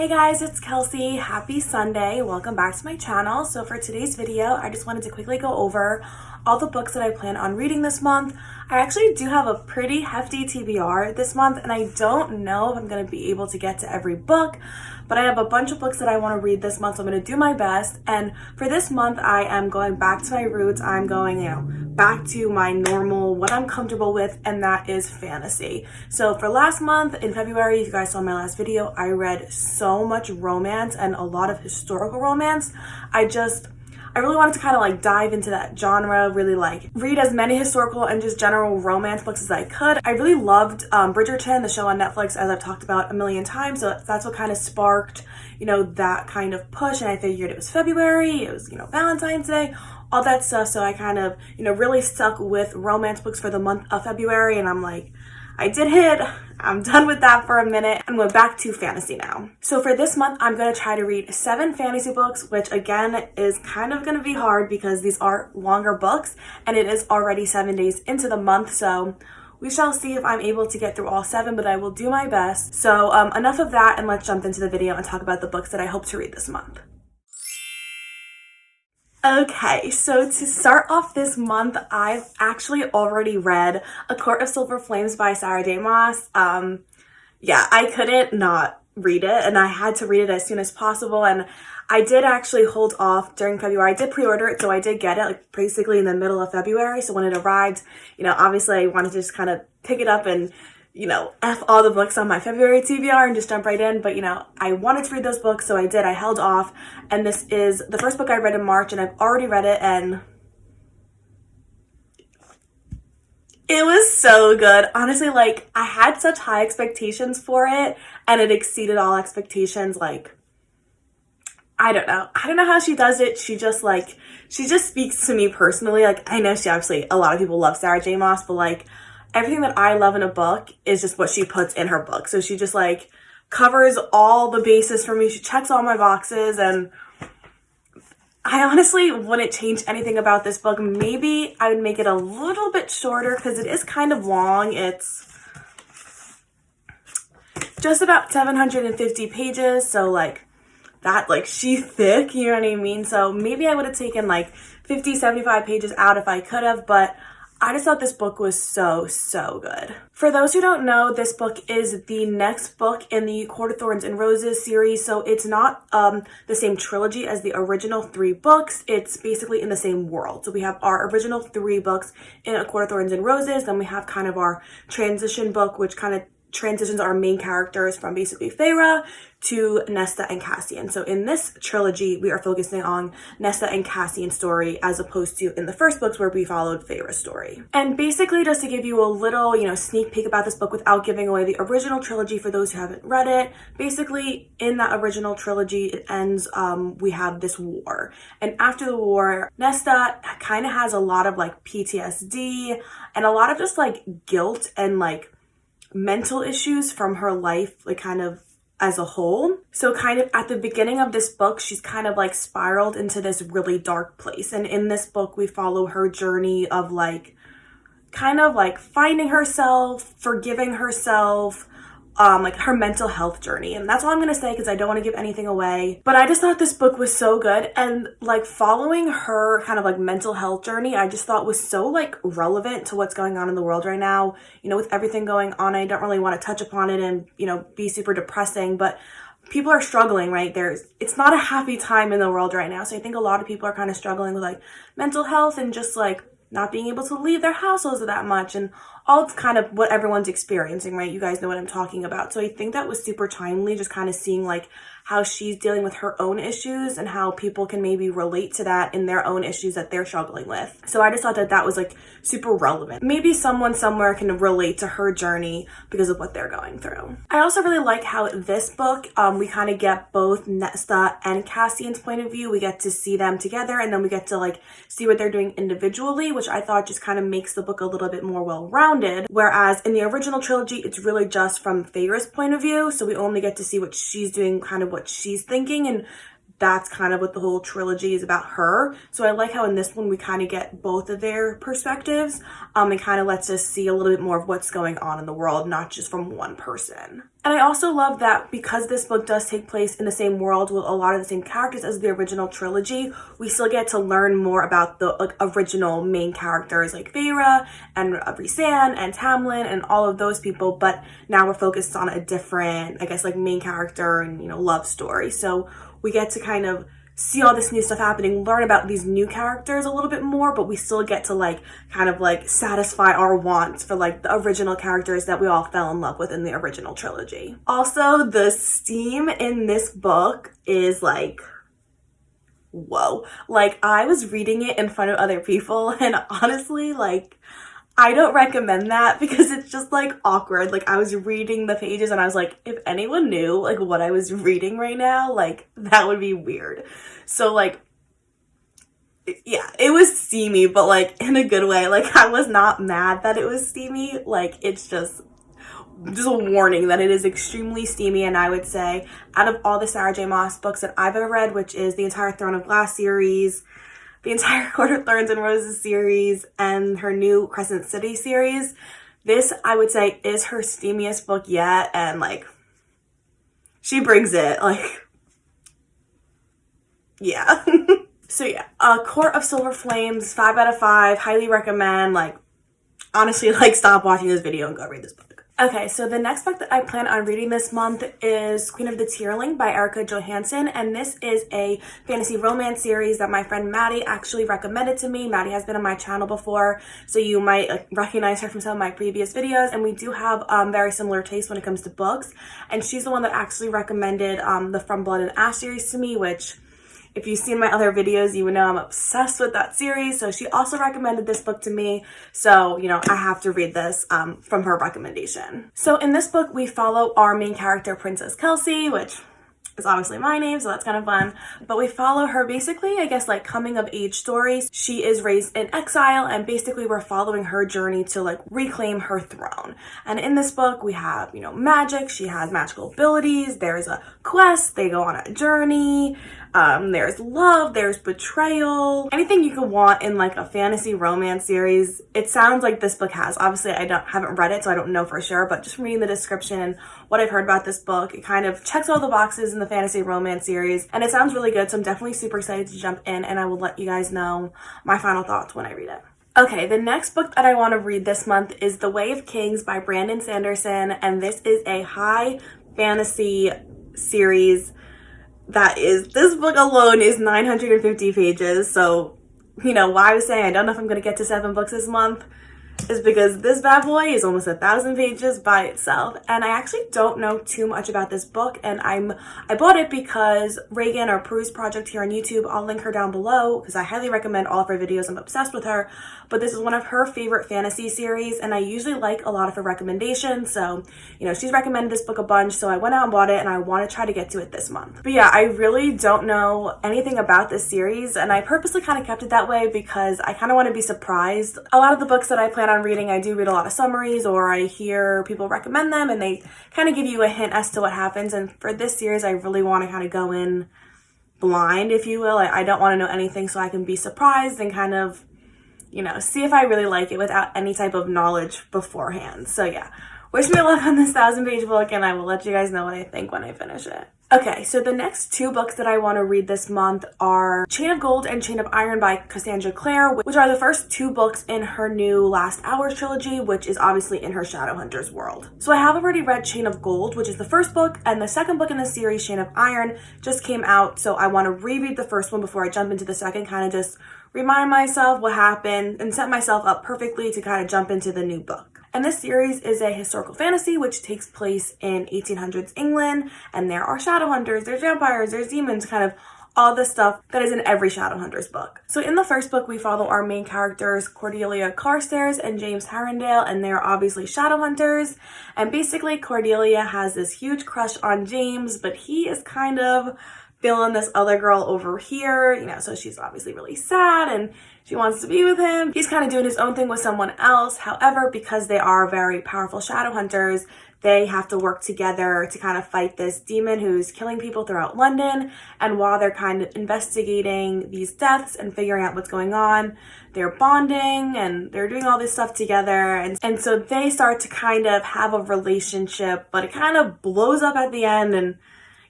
Hey guys, it's Kelsey. Happy Sunday. Welcome back to my channel. So for today's video, I just wanted to quickly go over all the books that I plan on reading this month. I actually do have a pretty hefty TBR this month, and I don't know if I'm going to be able to get to every book, but I have a bunch of books that I want to read this month, so I'm going to do my best. And for this month, I am going back to my roots. I'm going, back to my normal, what I'm comfortable with, and that is fantasy. So for last month, in February, if you guys saw my last video, I read so much romance and a lot of historical romance. I really wanted to kind of dive into that genre, really read as many historical and just general romance books as I could. I really loved Bridgerton, the show on Netflix, as I've talked about a million times. So that's what kind of sparked, that kind of push. And I figured it was February, it was, Valentine's Day, all that stuff. So I kind of, really stuck with romance books for the month of February. And I'm like, I did hit. I'm done with that for a minute. I'm going back to fantasy now. So for this month, I'm going to try to read 7 fantasy books, which again is kind of going to be hard because these are longer books and it is already 7 days into the month. So we shall see if I'm able to get through all 7, but I will do my best. So enough of that, and let's jump into the video and talk about the books that I hope to read this month. Okay, so to start off this month, I've actually already read A Court of Silver Flames by Sarah J. Maas. I couldn't not read it, and I had to read it as soon as possible, and I did actually hold off during February. I did pre-order it, so I did get it basically in the middle of February. So when it arrived, obviously I wanted to just kind of pick it up and F all the books on my February TBR and just jump right in. But, I wanted to read those books, so I did. I held off. And this is the first book I read in March, and I've already read it, and it was so good. Honestly, I had such high expectations for it, and it exceeded all expectations. I don't know. I don't know how she does it. She just speaks to me personally. I know a lot of people love Sarah J. Maas, but everything that I love in a book is just what she puts in her book. So she just covers all the bases for me. She checks all my boxes, and I honestly wouldn't change anything about this book. Maybe I would make it a little bit shorter because it is kind of long. It's just about 750 pages. So she's thick, you know what I mean? So maybe I would have taken 50, 75 pages out if I could have, but I just thought this book was so good. For those who don't know, this book is the next book in the Court of Thorns and Roses series. So it's not the same trilogy as the original 3 books. It's basically in the same world. So we have our original 3 books in A Court of Thorns and Roses. Then we have kind of our transition book, which kind of transitions our main characters from basically Feyre to Nesta and Cassian. So in this trilogy, we are focusing on Nesta and Cassian's story as opposed to in the first books where we followed Feyre's story. And basically, just to give you a little, sneak peek about this book without giving away the original trilogy for those who haven't read it, basically in that original trilogy, it ends, we have this war. And after the war, Nesta kind of has a lot of PTSD and a lot of just guilt and mental issues from her life, kind of as a whole. So kind of at the beginning of this book, she's kind of spiraled into this really dark place. And in this book, we follow her journey of finding herself, forgiving herself, her mental health journey. And that's all I'm going to say because I don't want to give anything away. But I just thought this book was so good. And following her kind of mental health journey, I just thought was so relevant to what's going on in the world right now. With everything going on, I don't really want to touch upon it and, be super depressing, but people are struggling, right? It's not a happy time in the world right now. So I think a lot of people are kind of struggling with mental health and just not being able to leave their households that much, and all kind of what everyone's experiencing, right? You guys know what I'm talking about. So I think that was super timely, just kind of seeing how she's dealing with her own issues and how people can maybe relate to that in their own issues that they're struggling with. So I just thought that was super relevant. Maybe someone somewhere can relate to her journey because of what they're going through. I also really like how this book, we kind of get both Nesta and Cassian's point of view. We get to see them together, and then we get to see what they're doing individually, which I thought just kind of makes the book a little bit more well-rounded. Whereas in the original trilogy, it's really just from Feyre's point of view. So we only get to see what she's doing, kind of what she's thinking, and that's kind of what the whole trilogy is about her. So I like how in this one we kind of get both of their perspectives. It kind of lets us see a little bit more of what's going on in the world, not just from one person. And I also love that because this book does take place in the same world with a lot of the same characters as the original trilogy, we still get to learn more about the original main characters like Feyre and Rhysand and Tamlin and all of those people, but now we're focused on a different, I guess, like main character and, you know, love story. So we get to kind of see all this new stuff happening, learn about these new characters a little bit more, but we still get to like kind of like satisfy our wants for like the original characters that we all fell in love with in the original trilogy. Also, the steam in this book is like, whoa. Like, I was reading it in front of other people, and honestly, like, I don't recommend that because it's just like awkward. Like, I was reading the pages and I was like, if anyone knew like what I was reading right now, like that would be weird. So like, yeah, it was steamy, but like in a good way. Like, I was not mad that it was steamy. Like, it's just a warning that it is extremely steamy. And I would say out of all the Sarah J Maas books that I've ever read, which is the entire Throne of Glass series, the entire Court of Thorns and Roses series, and her new Crescent City series, this, I would say, is her steamiest book yet, and, like, she brings it, like, yeah. So, yeah, Court of Silver Flames, 5 out of 5, highly recommend, like, honestly, like, stop watching this video and go read this book. Okay, so the next book that I plan on reading this month is Queen of the Tearling by Erika Johansen, and this is a fantasy romance series that my friend Maddie actually recommended to me. Maddie has been on my channel before, so you might recognize her from some of my previous videos, and we do have very similar tastes when it comes to books, and she's the one that actually recommended the From Blood and Ash series to me, which, if you've seen my other videos, you would know I'm obsessed with that series. So she also recommended this book to me. So, you know, I have to read this from her recommendation. So in this book, we follow our main character, Princess Kelsey, which is obviously my name, so that's kind of fun. But we follow her basically, I guess, like coming of age stories. She is raised in exile, and basically we're following her journey to like reclaim her throne. And in this book, we have, you know, magic. She has magical abilities. There's a quest. They go on a journey. There's love, there's betrayal, anything you could want in like a fantasy romance series. It sounds like this book has. Obviously, I haven't read it, so I don't know for sure, but just from reading the description and what I've heard about this book, it kind of checks all the boxes in the fantasy romance series, and it sounds really good, so I'm definitely super excited to jump in, and I will let you guys know my final thoughts when I read it. Okay, the next book that I want to read this month is The Way of Kings by Brandon Sanderson, and this is a high fantasy series. This book alone is 950 pages, so, you know, why I was saying I don't know if I'm going to get to 7 books this month is because this bad boy is almost 1,000 pages by itself, and I actually don't know too much about this book, and I bought it because Reagan, or Peru's Project here on YouTube, I'll link her down below because I highly recommend all of her videos. I'm obsessed with her, but this is one of her favorite fantasy series, and I usually like a lot of her recommendations, so, you know, she's recommended this book a bunch, so I went out and bought it, and I want to try to get to it this month. But yeah, I really don't know anything about this series, and I purposely kind of kept it that way because I kind of want to be surprised. A lot of the books that I plan on reading, I do read a lot of summaries, or I hear people recommend them, and they kind of give you a hint as to what happens, and for this series, I really want to kind of go in blind, if you will. I don't want to know anything, so I can be surprised and kind of, you know, see if I really like it without any type of knowledge beforehand. So yeah, wish me luck on this 1,000-page book, and I will let you guys know what I think when I finish it. Okay, so the next 2 books that I want to read this month are Chain of Gold and Chain of Iron by Cassandra Clare, which are the first 2 books in her new Last Hours trilogy, which is obviously in her Shadowhunters world. So I have already read Chain of Gold, which is the first book, and the second book in the series, Chain of Iron, just came out, so I want to reread the first one before I jump into the second, kind of just remind myself what happened and set myself up perfectly to kind of jump into the new book. And this series is a historical fantasy which takes place in 1800s England, and there are Shadowhunters, there's vampires, there's demons, kind of all the stuff that is in every Shadowhunters book. So in the first book, we follow our main characters, Cordelia Carstairs and James Harrendale, and they're obviously Shadowhunters. And basically, Cordelia has this huge crush on James, but he is kind of feeling this other girl over here, you know, so she's obviously really sad and she wants to be with him. He's kind of doing his own thing with someone else. However, because they are very powerful Shadowhunters, they have to work together to kind of fight this demon who's killing people throughout London. And while they're kind of investigating these deaths and figuring out what's going on, they're bonding and they're doing all this stuff together. And so they start to kind of have a relationship, but it kind of blows up at the end, and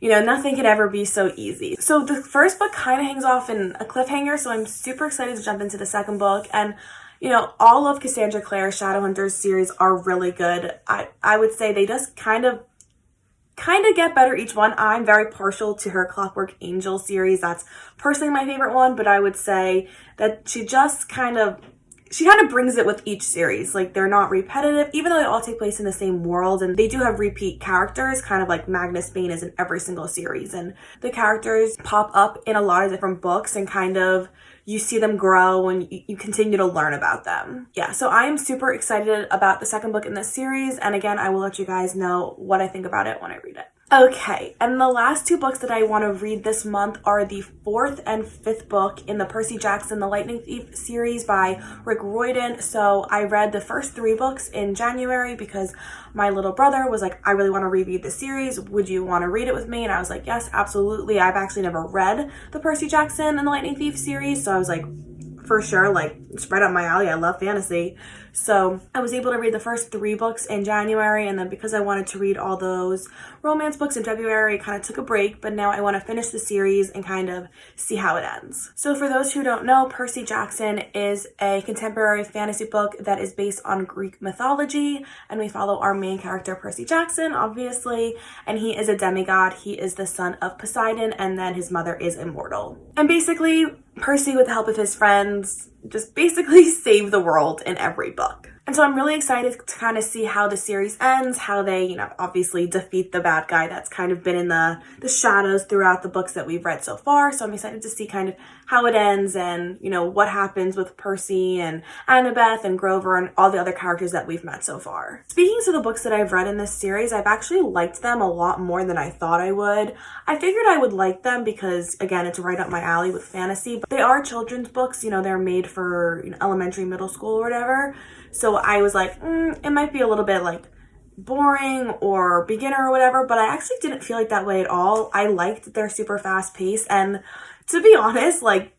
you know, nothing could ever be so easy. So the first book kind of hangs off in a cliffhanger, so I'm super excited to jump into the second book. And you know, all of Cassandra Clare's Shadowhunters series are really good. I would say they just kind of get better each one. I'm very partial to her Clockwork Angel series. That's personally my favorite one, but I would say that she kind of brings it with each series. Like, they're not repetitive, even though they all take place in the same world, and they do have repeat characters, kind of like Magnus Bane is in every single series. And the characters pop up in a lot of different books, and kind of you see them grow and you continue to learn about them. Yeah, so I am super excited about the second book in this series, and again, I will let you guys know what I think about it when I read it. Okay, and the last two books that I want to read this month are the fourth and fifth book in the Percy Jackson The Lightning Thief series by Riordan. So I read the first three books in January because my little brother was like, I really want to reread the series. Would you want to read it with me? And I was like, yes, absolutely. I've actually never read the Percy Jackson and The Lightning Thief series, so I was like, for sure, like, it's right up my alley. I love fantasy. So I was able to read the first three books in January, and then because I wanted to read all those romance books in February, I kind of took a break, but now I want to finish the series and kind of see how it ends. So for those who don't know, Percy Jackson is a contemporary fantasy book that is based on Greek mythology, and we follow our main character, Percy Jackson, obviously, and he is a demigod. He is the son of Poseidon, and then his mother is immortal. And basically, Percy, with the help of his friends, just basically save the world in every book. And so I'm really excited to kind of see how the series ends, how they, you know, obviously defeat the bad guy that's kind of been in the shadows throughout the books that we've read so far. So I'm excited to see kind of how it ends and, you know, what happens with Percy and Annabeth and Grover and all the other characters that we've met so far. Speaking to the books that I've read in this series, I've actually liked them a lot more than I thought I would. I figured I would like them because, again, it's right up my alley with fantasy, but they are children's books, you know, they're made for, you know, elementary, middle school or whatever. So I was like, it might be a little bit like boring or beginner or whatever, but I actually didn't feel like that way at all. I liked that they're super fast paced, and to be honest, like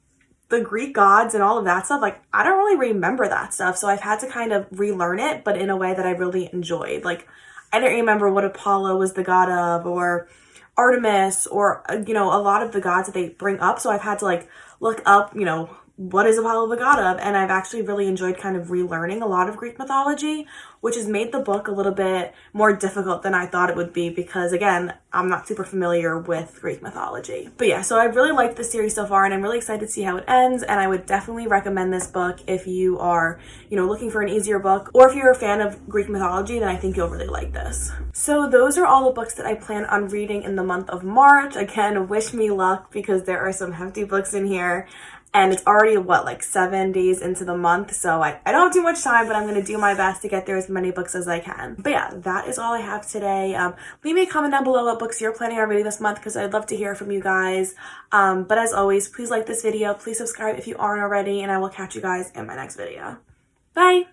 the Greek gods and all of that stuff, like I don't really remember that stuff. So I've had to kind of relearn it, but in a way that I really enjoyed. Like I didn't remember what Apollo was the god of, or Artemis, or, you know, a lot of the gods that they bring up. So I've had to like look up, you know, what is Apollo the god of? And I've actually really enjoyed kind of relearning a lot of Greek mythology, which has made the book a little bit more difficult than I thought it would be because, again, I'm not super familiar with Greek mythology. But yeah, so I've really liked the series so far, and I'm really excited to see how it ends, and I would definitely recommend this book if you are, you know, looking for an easier book, or if you're a fan of Greek mythology, then I think you'll really like this. So those are all the books that I plan on reading in the month of March. Again, wish me luck because there are some hefty books in here. And it's already, like 7 days into the month, so I don't have too much time, but I'm going to do my best to get through as many books as I can. But yeah, that is all I have today. Leave me a comment down below what books you're planning on reading this month, because I'd love to hear from you guys. But as always, please like this video, please subscribe if you aren't already, and I will catch you guys in my next video. Bye!